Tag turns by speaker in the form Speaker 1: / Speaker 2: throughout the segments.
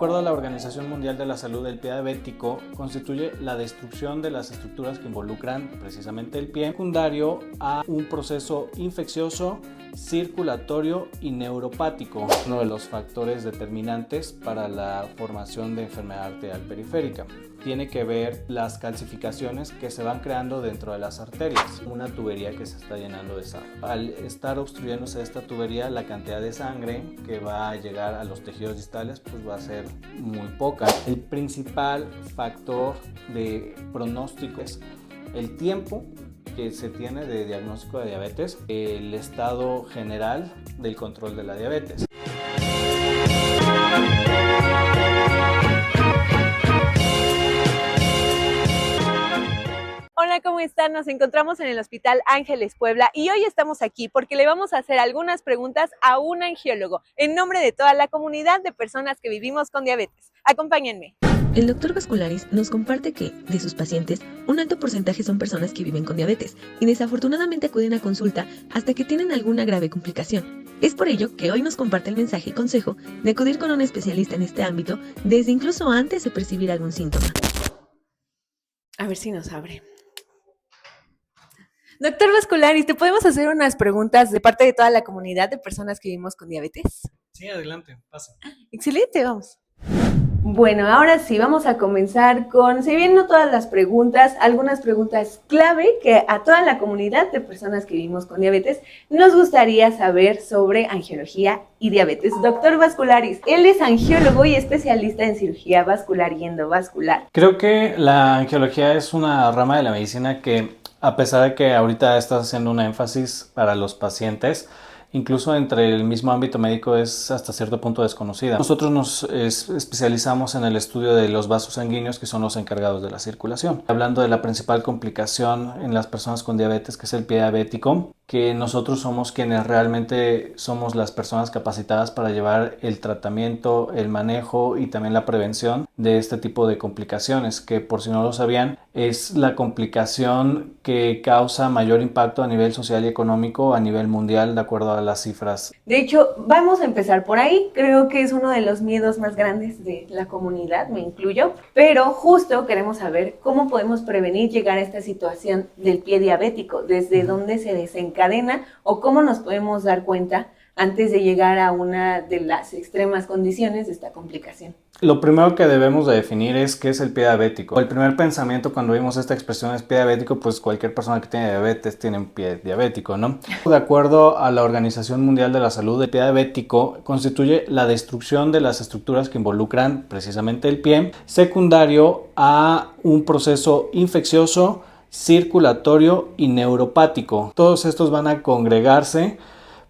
Speaker 1: De acuerdo a la Organización Mundial de la Salud, el pie diabético constituye la destrucción de las estructuras que involucran precisamente el pie, secundario a un proceso infeccioso, circulatorio y neuropático, uno de los factores determinantes para la formación de enfermedad arterial periférica. Tiene que ver las calcificaciones que se van creando dentro de las arterias, una tubería que se está llenando de sangre. Al estar obstruyéndose esta tubería, la cantidad de sangre que va a llegar a los tejidos distales pues va a ser muy poca. El principal factor de pronóstico es el tiempo que se tiene de diagnóstico de diabetes, el estado general del control de la diabetes.
Speaker 2: Hola, ¿cómo están? Nos encontramos en el Hospital Ángeles Puebla y hoy estamos aquí porque le vamos a hacer algunas preguntas a un angiólogo en nombre de toda la comunidad de personas que vivimos con diabetes. Acompáñenme.
Speaker 3: El doctor Vascularis nos comparte que, de sus pacientes, un alto porcentaje son personas que viven con diabetes y desafortunadamente acuden a consulta hasta que tienen alguna grave complicación. Es por ello que hoy nos comparte el mensaje y consejo de acudir con un especialista en este ámbito desde incluso antes de percibir algún síntoma.
Speaker 2: A ver si nos abre. Doctor Vascularis, ¿te podemos hacer unas preguntas de parte de toda la comunidad de personas que vivimos con diabetes?
Speaker 1: Sí, adelante, pasa.
Speaker 2: Excelente, vamos. Bueno, ahora sí, vamos a comenzar con, si bien no todas las preguntas, algunas preguntas clave que a toda la comunidad de personas que vivimos con diabetes nos gustaría saber sobre angiología y diabetes. Doctor Vascularis, él es angiólogo y especialista en cirugía vascular y endovascular.
Speaker 1: Creo que la angiología es una rama de la medicina que, a pesar de que ahorita estás haciendo un énfasis para los pacientes, incluso entre el mismo ámbito médico es hasta cierto punto desconocida. Nosotros nos especializamos en el estudio de los vasos sanguíneos, que son los encargados de la circulación. Hablando de la principal complicación en las personas con diabetes, que es el pie diabético, que nosotros somos quienes realmente somos las personas capacitadas para llevar el tratamiento, el manejo y también la prevención de este tipo de complicaciones, que por si no lo sabían, es la complicación que causa mayor impacto a nivel social y económico a nivel mundial, de acuerdo a las cifras.
Speaker 2: De hecho, vamos a empezar por ahí. Creo que es uno de los miedos más grandes de la comunidad, me incluyo, pero justo queremos saber cómo podemos prevenir llegar a esta situación del pie diabético, desde dónde se desencadena o cómo nos podemos dar cuenta antes de llegar a una de las extremas condiciones de esta complicación.
Speaker 1: Lo primero que debemos de definir es qué es el pie diabético. El primer pensamiento cuando vimos esta expresión es pie diabético, pues cualquier persona que tiene diabetes tiene un pie diabético, ¿no? De acuerdo a la Organización Mundial de la Salud, el pie diabético constituye la destrucción de las estructuras que involucran precisamente el pie, secundario a un proceso infeccioso, circulatorio y neuropático. Todos estos van a congregarse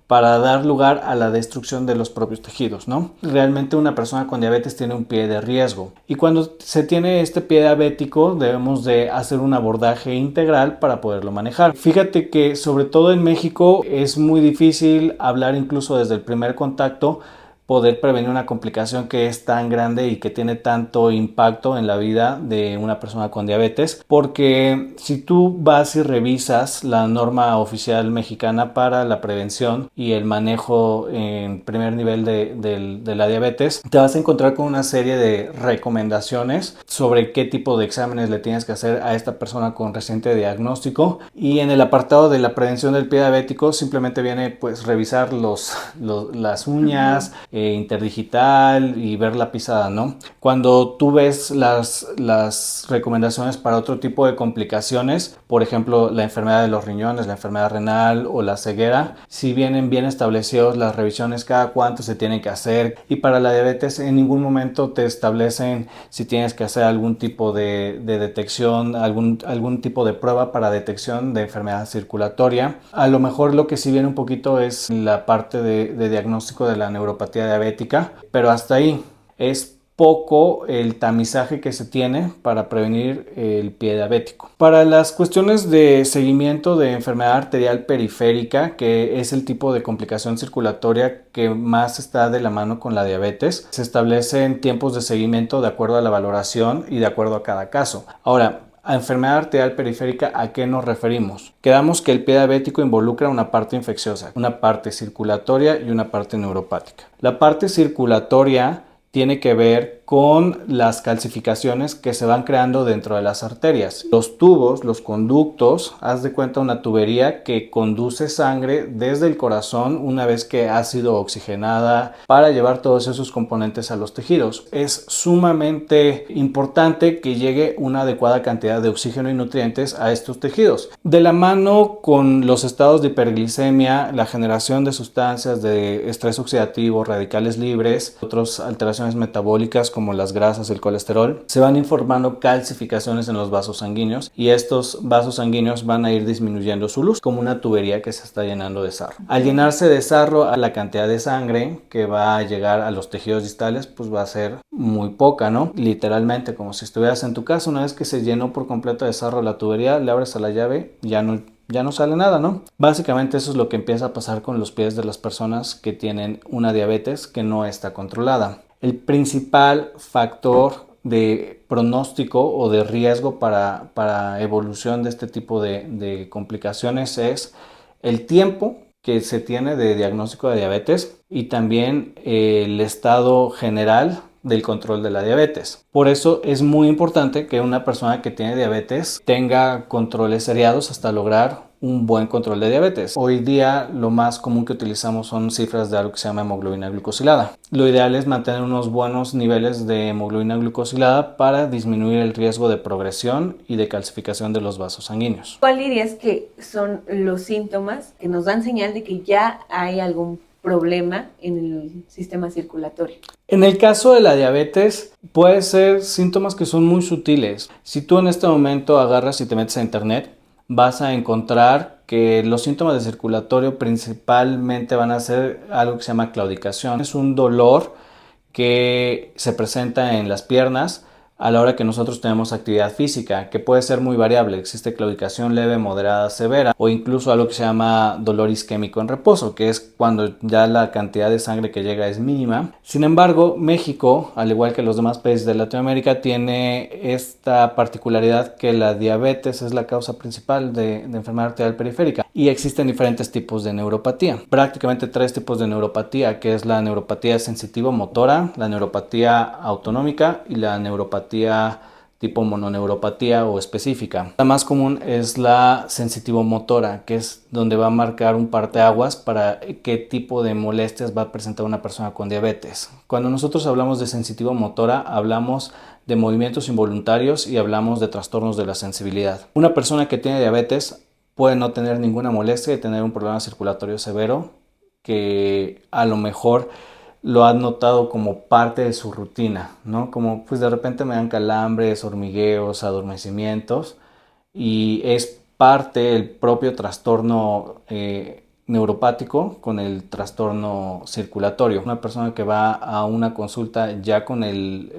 Speaker 1: para dar lugar a la destrucción de los propios tejidos, ¿no? Realmente una persona con diabetes tiene un pie de riesgo y cuando se tiene este pie diabético debemos de hacer un abordaje integral para poderlo manejar. Fíjate que sobre todo en México es muy difícil hablar incluso desde el primer contacto, poder prevenir una complicación que es tan grande y que tiene tanto impacto en la vida de una persona con diabetes, porque si tú vas y revisas la norma oficial mexicana para la prevención y el manejo en primer nivel de la diabetes, te vas a encontrar con una serie de recomendaciones sobre qué tipo de exámenes le tienes que hacer a esta persona con reciente diagnóstico, y en el apartado de la prevención del pie diabético simplemente viene pues revisar las uñas, interdigital y ver la pisada, ¿no? Cuando tú ves las recomendaciones para otro tipo de complicaciones, por ejemplo la enfermedad de los riñones, la enfermedad renal o la ceguera, si vienen bien establecidos las revisiones cada cuánto se tienen que hacer, y para la diabetes en ningún momento te establecen si tienes que hacer algún tipo de detección, algún tipo de prueba para detección de enfermedad circulatoria. A lo mejor lo que sí viene un poquito es la parte de diagnóstico de la neuropatía diabética, pero hasta ahí es poco el tamizaje que se tiene para prevenir el pie diabético. Para las cuestiones de seguimiento de enfermedad arterial periférica, que es el tipo de complicación circulatoria que más está de la mano con la diabetes, se establecen tiempos de seguimiento de acuerdo a la valoración y de acuerdo a cada caso. Ahora, a enfermedad arterial periférica, ¿a qué nos referimos? Quedamos que el pie diabético involucra una parte infecciosa, una parte circulatoria y una parte neuropática. La parte circulatoria tiene que ver con las calcificaciones que se van creando dentro de las arterias. Los tubos, los conductos, haz de cuenta una tubería que conduce sangre desde el corazón una vez que ha sido oxigenada para llevar todos esos componentes a los tejidos. Es sumamente importante que llegue una adecuada cantidad de oxígeno y nutrientes a estos tejidos. De la mano con los estados de hiperglicemia, la generación de sustancias de estrés oxidativo, radicales libres, otras alteraciones metabólicas como las grasas, el colesterol, se van informando calcificaciones en los vasos sanguíneos y estos vasos sanguíneos van a ir disminuyendo su luz como una tubería que se está llenando de sarro. Al llenarse de sarro, a la cantidad de sangre que va a llegar a los tejidos distales pues va a ser muy poca, ¿no? Literalmente como si estuvieras en tu casa, una vez que se llenó por completo de sarro la tubería, le abres a la llave, ya no sale nada, ¿no? Básicamente eso es lo que empieza a pasar con los pies de las personas que tienen una diabetes que no está controlada. El principal factor de pronóstico o de riesgo para evolución de este tipo de complicaciones es el tiempo que se tiene de diagnóstico de diabetes y también el estado general del control de la diabetes. Por eso es muy importante que una persona que tiene diabetes tenga controles seriados hasta lograr un buen control de diabetes. Hoy día lo más común que utilizamos son cifras de algo que se llama hemoglobina glucosilada. Lo ideal es mantener unos buenos niveles de hemoglobina glucosilada para disminuir el riesgo de progresión y de calcificación de los vasos sanguíneos.
Speaker 2: ¿Cuál dirías que son los síntomas que nos dan señal de que ya hay algún problema en el sistema circulatorio?
Speaker 1: En el caso de la diabetes, puede ser síntomas que son muy sutiles. Si tú en este momento agarras y te metes a internet, vas a encontrar que los síntomas de circulatorio principalmente van a ser algo que se llama claudicación. Es un dolor que se presenta en las piernas a la hora que nosotros tenemos actividad física, que puede ser muy variable. Existe claudicación leve, moderada, severa o incluso algo que se llama dolor isquémico en reposo, que es cuando ya la cantidad de sangre que llega es mínima. Sin embargo, México, al igual que los demás países de Latinoamérica, tiene esta particularidad que la diabetes es la causa principal de enfermedad arterial periférica y existen diferentes tipos de neuropatía. Prácticamente 3 tipos de neuropatía, que es la neuropatía sensitivo-motora, la neuropatía autonómica y la neuropatía tipo mononeuropatía o específica. La más común es la sensitivo-motora, que es donde va a marcar un parteaguas para qué tipo de molestias va a presentar una persona con diabetes. Cuando nosotros hablamos de sensitivo-motora, hablamos de movimientos involuntarios y hablamos de trastornos de la sensibilidad. Una persona que tiene diabetes puede no tener ninguna molestia y tener un problema circulatorio severo que a lo mejor lo han notado como parte de su rutina, ¿no? Como pues de repente me dan calambres, hormigueos, adormecimientos y es parte el propio trastorno neuropático con el trastorno circulatorio. Una persona que va a una consulta ya con el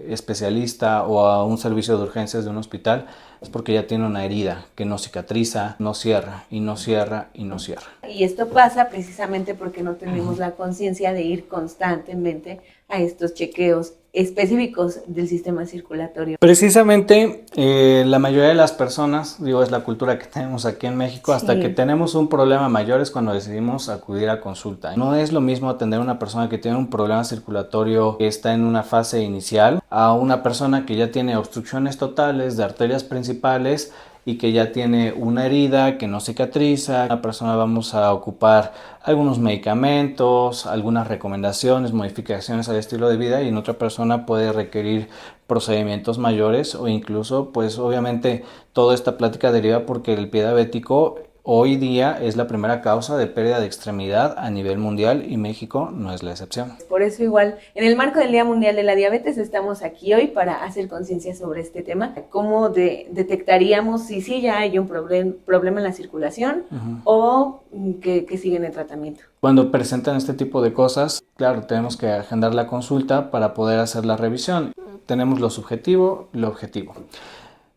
Speaker 1: especialista o a un servicio de urgencias de un hospital es porque ya tiene una herida que no cicatriza, no cierra y no cierra y no cierra.
Speaker 2: Y esto pasa precisamente porque no tenemos la conciencia de ir constantemente a estos chequeos específicos del sistema circulatorio.
Speaker 1: Precisamente la mayoría de las personas, digo, es la cultura que tenemos aquí en México, hasta que tenemos un problema mayor es cuando decidimos acudir a consulta. No es lo mismo atender a una persona que tiene un problema circulatorio que está en una fase inicial a una persona que ya tiene obstrucciones totales de arterias principales y que ya tiene una herida que no cicatriza. Una persona vamos a ocupar algunos medicamentos, algunas recomendaciones, modificaciones al estilo de vida y en otra persona puede requerir procedimientos mayores o incluso pues obviamente toda esta plática deriva porque el pie diabético hoy día es la primera causa de pérdida de extremidad a nivel mundial y México no es la excepción.
Speaker 2: Por eso igual, en el marco del Día Mundial de la Diabetes estamos aquí hoy para hacer conciencia sobre este tema. ¿Cómo detectaríamos si sí ya hay un problema en la circulación o que siguen el tratamiento?
Speaker 1: Cuando presentan este tipo de cosas, claro, tenemos que agendar la consulta para poder hacer la revisión. Tenemos lo subjetivo y lo objetivo.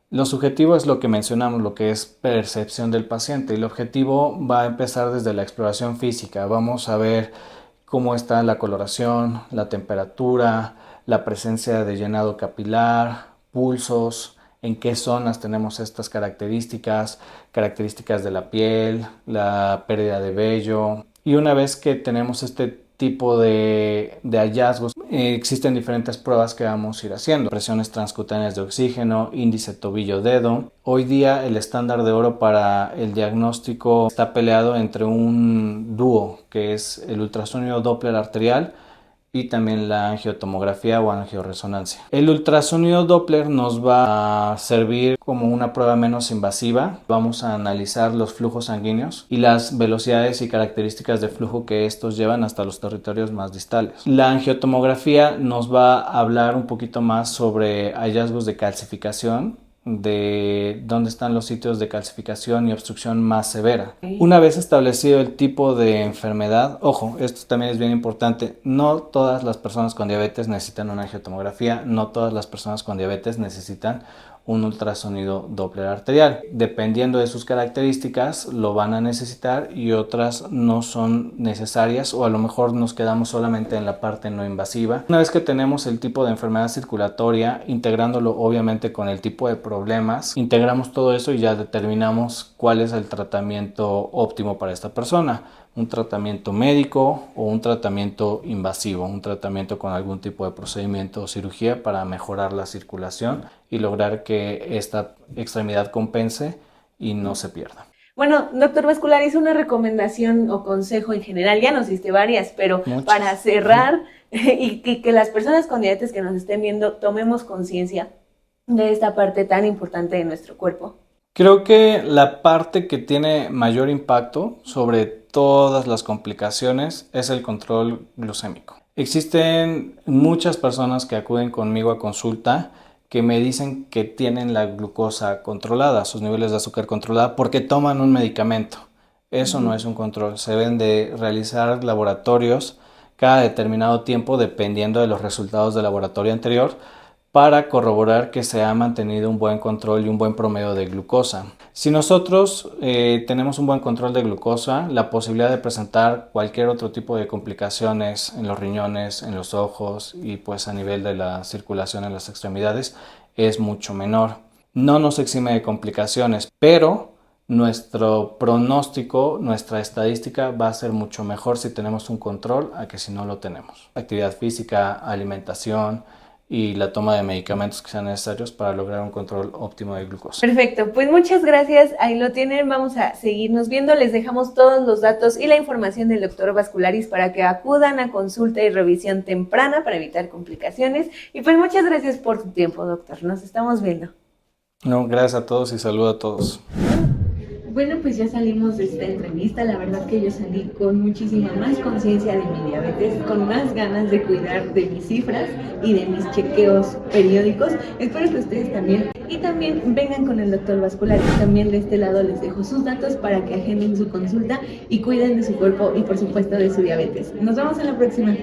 Speaker 1: Lo subjetivo es lo que mencionamos, lo que es percepción del paciente y lo objetivo va a empezar desde la exploración física. Vamos a ver cómo está la coloración, la temperatura, la presencia de llenado capilar, pulsos, en qué zonas tenemos estas características de la piel, la pérdida de vello. Y una vez que tenemos este tipo de hallazgos. Existen diferentes pruebas que vamos a ir haciendo. Presiones transcutáneas de oxígeno, índice tobillo-dedo. Hoy día el estándar de oro para el diagnóstico está peleado entre un dúo, que es el ultrasonido Doppler arterial y también la angiotomografía o angioresonancia. El ultrasonido Doppler nos va a servir como una prueba menos invasiva. Vamos a analizar los flujos sanguíneos y las velocidades y características de flujo que estos llevan hasta los territorios más distales. La angiotomografía nos va a hablar un poquito más sobre hallazgos de calcificación, de dónde están los sitios de calcificación y obstrucción más severa. Una vez establecido el tipo de enfermedad, ojo, esto también es bien importante, no todas las personas con diabetes necesitan una angiotomografía, no todas las personas con diabetes necesitan un ultrasonido Doppler arterial. Dependiendo de sus características lo van a necesitar y otras no son necesarias, o a lo mejor nos quedamos solamente en la parte no invasiva. Una vez que tenemos el tipo de enfermedad circulatoria, integrándolo obviamente con el tipo de problemas, integramos todo eso y ya determinamos cuál es el tratamiento óptimo para esta persona. Un tratamiento médico o un tratamiento invasivo, un tratamiento con algún tipo de procedimiento o cirugía para mejorar la circulación y lograr que esta extremidad compense y no se pierda.
Speaker 2: Bueno, doctor Vascularis, una recomendación o consejo en general, ya nos diste varias, pero
Speaker 1: Muchas.
Speaker 2: Para cerrar y que las personas con diabetes que nos estén viendo tomemos conciencia de esta parte tan importante de nuestro cuerpo.
Speaker 1: Creo que la parte que tiene mayor impacto sobre todas las complicaciones es el control glucémico. Existen muchas personas que acuden conmigo a consulta que me dicen que tienen la glucosa controlada, sus niveles de azúcar controlada, porque toman un medicamento. Eso no es un control. Se deben de realizar laboratorios cada determinado tiempo dependiendo de los resultados del laboratorio anterior, para corroborar que se ha mantenido un buen control y un buen promedio de glucosa. Si nosotros tenemos un buen control de glucosa, la posibilidad de presentar cualquier otro tipo de complicaciones en los riñones, en los ojos y pues a nivel de la circulación en las extremidades es mucho menor. No nos exime de complicaciones, pero nuestro pronóstico, nuestra estadística va a ser mucho mejor si tenemos un control a que si no lo tenemos. Actividad física, alimentación y la toma de medicamentos que sean necesarios para lograr un control óptimo de glucosa.
Speaker 2: Perfecto, pues muchas gracias, ahí lo tienen, vamos a seguirnos viendo, les dejamos todos los datos y la información del doctor Vascularis para que acudan a consulta y revisión temprana para evitar complicaciones, y pues muchas gracias por tu tiempo, doctor, nos estamos viendo.
Speaker 1: No, gracias a todos y saludo a todos.
Speaker 2: Bueno, pues ya salimos de esta entrevista, la verdad que yo salí con muchísima más conciencia de mi diabetes, con más ganas de cuidar de mis cifras y de mis chequeos periódicos. Espero que ustedes también, y también vengan con el doctor Vascularis. También de este lado les dejo sus datos para que agenden su consulta y cuiden de su cuerpo y por supuesto de su diabetes. Nos vemos en la próxima.